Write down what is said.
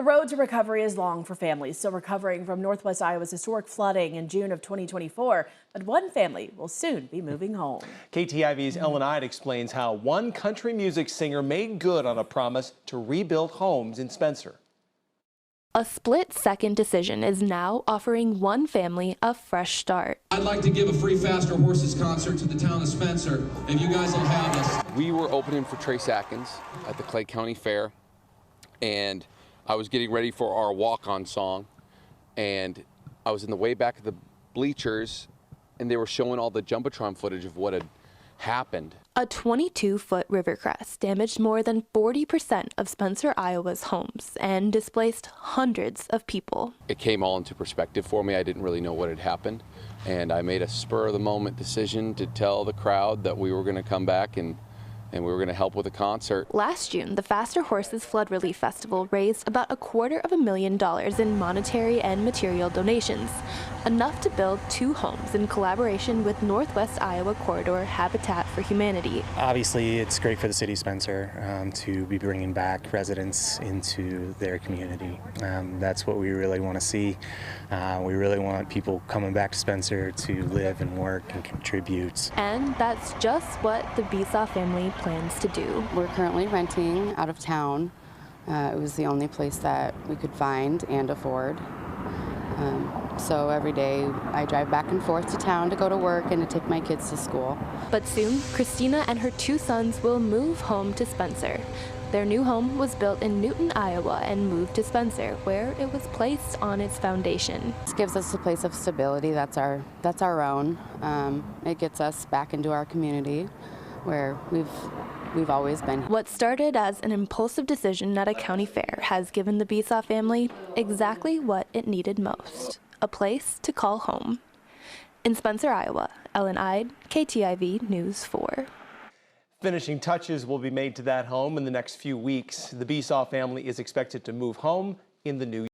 The road to recovery is long for families still recovering from Northwest Iowa's historic flooding in June of 2024, but one family will soon be moving home. KTIV's Ellen Ide explains how one country music singer made good on a promise to rebuild homes in Spencer. A split-second decision is now offering one family a fresh start. I'd like to give a free Faster Horses concert to the town of Spencer, if you guys will have us. We were opening for Trace Atkins at the Clay County Fair, and I was getting ready for our walk-on song, and I was in the way back of the bleachers, and they were showing all the Jumbotron footage of what had happened. A 22-foot river crest damaged more than 40% of Spencer, Iowa's homes and displaced hundreds of people. It came all into perspective for me. I didn't really know what had happened, and I made a spur-of-the-moment decision to tell the crowd that we were going to come back and we were going to help with a concert. Last June, the Faster Horses Flood Relief Festival raised about $250,000 in monetary and material donations, enough to build 2 homes in collaboration with Northwest Iowa Corridor Habitat for Humanity. Obviously, it's great for the city of Spencer to be bringing back residents into their community. That's what we really want to see. We really want people coming back to Spencer to live and work and contribute. And that's just what the Besaw family plans to do. We're currently renting out of town. It was the only place that we could find and afford. So every day I drive back and forth to town to go to work and to take my kids to school. But soon, Christina and her 2 sons will move home to Spencer. Their new home was built in Newton, Iowa, and moved to Spencer, where it was placed on its foundation. This gives us a place of stability that's our own. It gets us back into our community where we've always been. What started as an impulsive decision at a county fair has given the Besaw family exactly what it needed most: a place to call home. In Spencer, Iowa, Ellen Ide, KTIV News 4. Finishing touches will be made to that home in the next few weeks. The Besaw family is expected to move home in the new year.